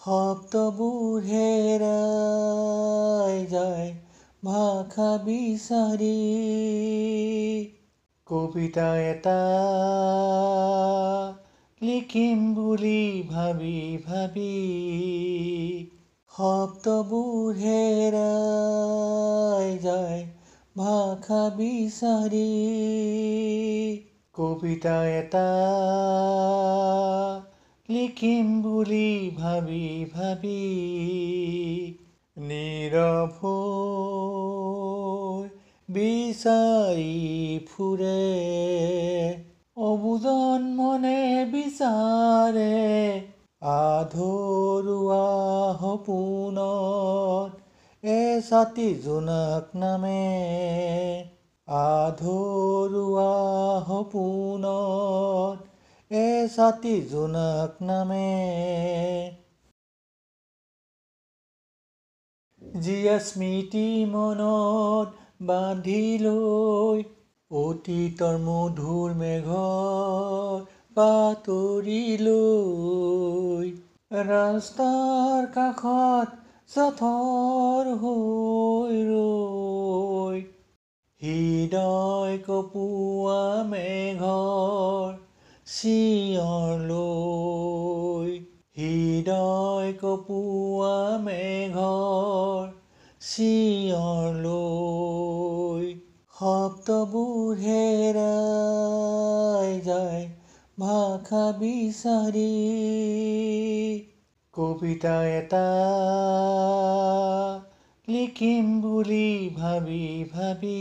শব্দবোৰ হেৰাই যায় ভাষা বিচাৰি কবিতা এটা লিখিম বুলি ভাবি ভাবি শব্দবোৰ হেৰাই যায় ভাষা বিচাৰি কবিতা এটা লিখিম বুলি ভাবি ভাবি নীৰৱ হৈ বিচাৰি ফুৰে অবুজন মনে বিচাৰে আধৰুৱা সপোনত এছাতি জোনাক নামে আধৰুৱা সপোনত এছাতি জোনাক নামে যিয়ে স্মৃতি মনত বান্ধি লৈ অতীতৰ মধুৰ মেঘৰ বাতৰিলৈ ৰাস্তাৰ কাষত জঠৰ হৈ ৰৈ হৃদয় কঁপোৱা মেঘৰ চিঞৰ লৈ হৃদয় কঁপোৱা মেঘৰ চিঞৰ লৈ শব্দবোৰ হেৰাই যায় ভাষা বিচাৰি কবিতা এটা লিখিম বুলি ভাবি ভাবি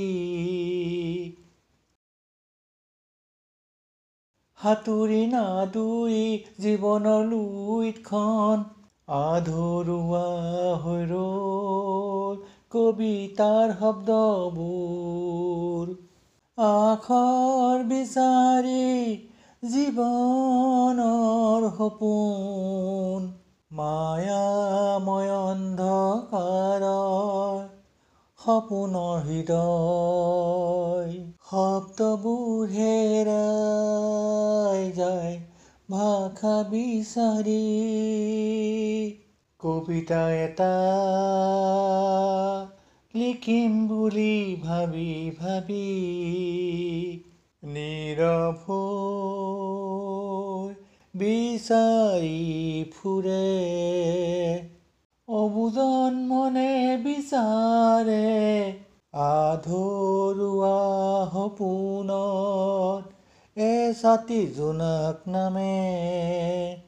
সাঁতুৰি নাদুৰি জীৱনৰ লুইতখন আধৰুৱা হৈ ৰ'ল কবিতাৰ শব্দবোৰ আখৰ বিচাৰি জীৱনৰ সপোন মায়াময় অন্ধকাৰৰ সপোনৰ হৃদয় শব্দবোৰ হেৰাই যায় ভাষা বিচাৰি কবিতা এটা লিখিম বুলি ভাবি ভাবি নীৰৱ হৈ বিচাৰি ফুৰে অবুজন মনে বিচাৰে আধৰুৱা সপোনত এছাতি জোনাক নামে